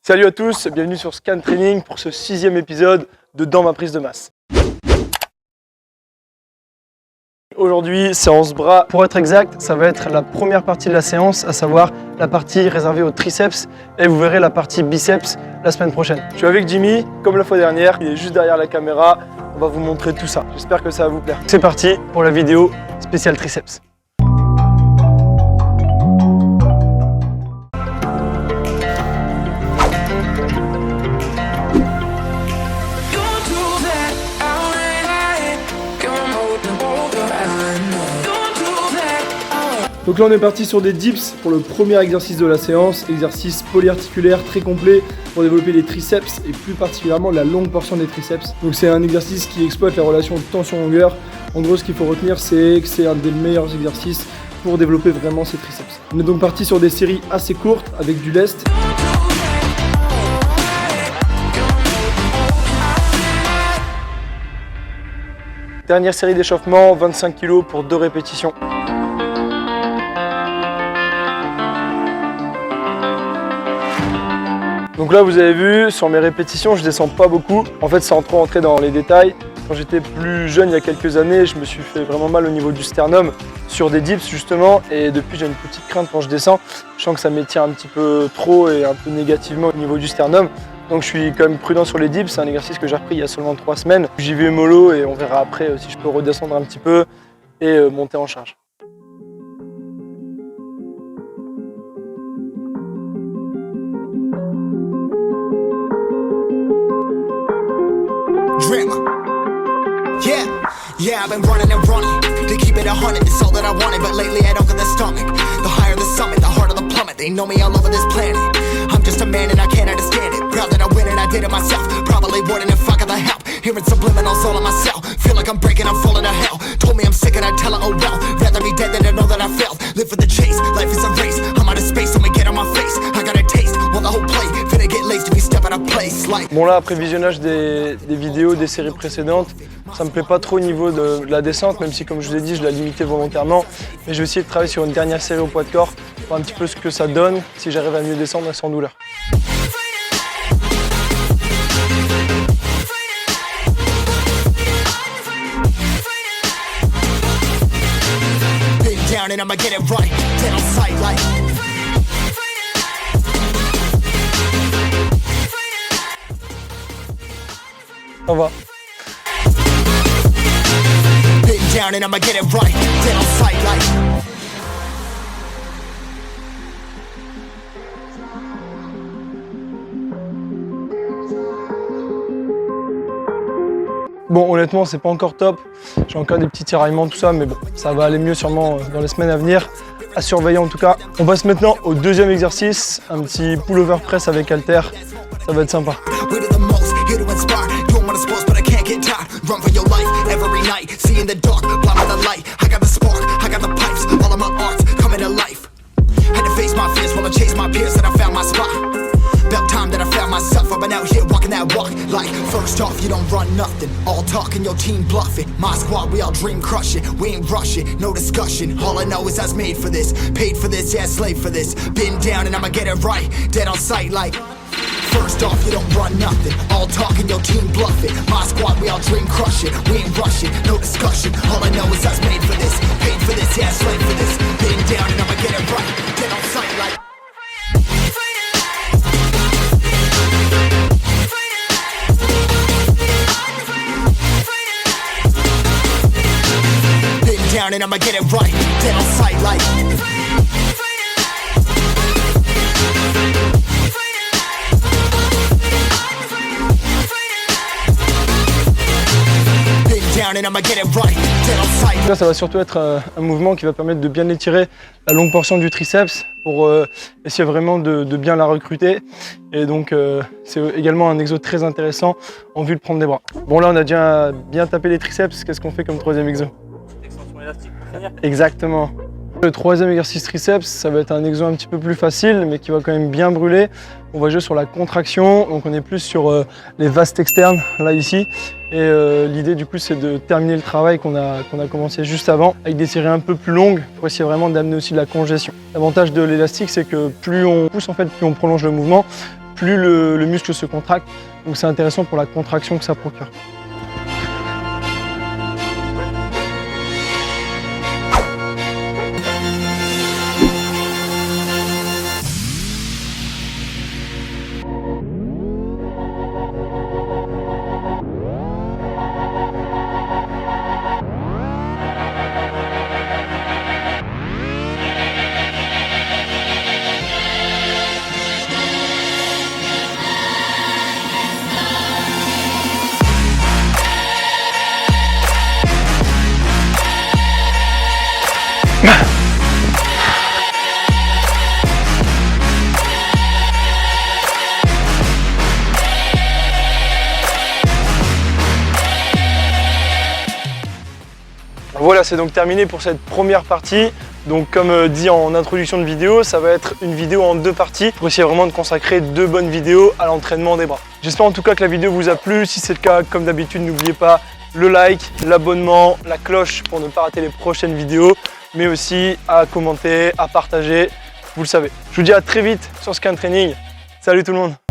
Salut à tous, bienvenue sur Scan Training pour ce 6e épisode de Dans ma prise de masse. Aujourd'hui, séance bras. Pour être exact, ça va être la première partie de la séance, à savoir la partie réservée aux triceps, et vous verrez la partie biceps la semaine prochaine. Je suis avec Jimmy, comme la fois dernière, il est juste derrière la caméra, on va vous montrer tout ça. J'espère que ça va vous plaire. C'est parti pour la vidéo spéciale triceps. Donc là on est parti sur des dips pour le premier exercice de la séance, exercice polyarticulaire très complet pour développer les triceps et plus particulièrement la longue portion des triceps. Donc c'est un exercice qui exploite la relation tension-longueur. En gros ce qu'il faut retenir c'est que c'est un des meilleurs exercices pour développer vraiment ces triceps. On est donc parti sur des séries assez courtes avec du lest. Dernière série d'échauffement, 25 kg pour 2 répétitions. Donc là vous avez vu, sur mes répétitions je descends pas beaucoup. En fait sans trop rentrer dans les détails, quand j'étais plus jeune il y a quelques années, je me suis fait vraiment mal au niveau du sternum sur des dips justement, et depuis j'ai une petite crainte quand je descends. Je sens que ça m'étire un petit peu trop et un peu négativement au niveau du sternum. Donc je suis quand même prudent sur les dips, c'est un exercice que j'ai repris il y a seulement 3 semaines. J'y vais mollo et on verra après si je peux redescendre un petit peu et monter en charge. Yeah, I've been running and running to keep it 100, it's all that I wanted. But lately I don't get the stomach. The higher the summit, the harder the plummet. They know me all over this planet. I'm just a man and I can't understand it. Proud that I win and I did it myself. Probably wouldn't if I got the help. Hearing subliminals all on myself. Feel like I'm breaking, I'm falling to hell. Told me I'm sick and I tell her, oh well. Rather be dead than to know that I failed. Live for the chase, life is a race. I'm out of space, so me get on my face. I got a taste, well the whole plate. Finna get laced if we step out of place like. Bon là, après visionnage des vidéos, des séries précédentes, ça me plaît pas trop au niveau de la descente, même si comme je vous ai dit, je l'ai limité volontairement. Mais je vais essayer de travailler sur une dernière série au poids de corps, voir un petit peu ce que ça donne, si j'arrive à mieux descendre sans douleur. And I'ma get it right, dead on sight like. On va. Been down and I'ma get it right, dead on sight like. Bon, honnêtement, c'est pas encore top. J'ai encore des petits tiraillements, tout ça, mais bon, ça va aller mieux sûrement dans les semaines à venir. À surveiller en tout cas. On passe maintenant au deuxième exercice, un petit pull-over press avec halter. Ça va être sympa. About time that I found myself, I've been out here walking that walk. Like, first off, you don't run nothing. All talking, your team bluffing. My squad, we all dream crushing. We ain't rushing, no discussion. All I know is I was made for this. Paid for this, yeah, slave for this. Been down and I'ma get it right. Dead on sight like. First off, you don't run nothing. All talking, your team bluffing. My squad, we all dream crushing. We ain't rushing, no discussion. All I know is I was made for this. Paid for this, yeah, slave for this. Been down and I'ma get it right. Dead on sight like. Down and I'ma get it right, dead on sight like. Been down and I'ma get it right, dead on sight. Là, ça va surtout être un mouvement qui va permettre de bien étirer la longue portion du triceps pour essayer vraiment de bien la recruter. Et donc c'est également un exo très intéressant en vue de prendre des bras. Bon là on a déjà bien tapé les triceps, qu'est-ce qu'on fait comme troisième exo? Exactement. Le troisième exercice triceps, ça va être un exo un petit peu plus facile, mais qui va quand même bien brûler. On va jouer sur la contraction, donc on est plus sur les vastes externes, là ici. Et l'idée du coup, c'est de terminer le travail qu'on a commencé juste avant, avec des séries un peu plus longues, pour essayer vraiment d'amener aussi de la congestion. L'avantage de l'élastique, c'est que plus on pousse, en fait, plus on prolonge le mouvement, plus le muscle se contracte. Donc c'est intéressant pour la contraction que ça procure. Voilà, c'est donc terminé pour cette première partie. Donc comme dit en introduction de vidéo, ça va être une vidéo en 2 parties pour essayer vraiment de consacrer 2 bonnes vidéos à l'entraînement des bras. J'espère en tout cas que la vidéo vous a plu. Si c'est le cas, comme d'habitude, n'oubliez pas le like, l'abonnement, la cloche pour ne pas rater les prochaines vidéos, mais aussi à commenter, à partager, vous le savez. Je vous dis à très vite sur Skin Training. Salut tout le monde!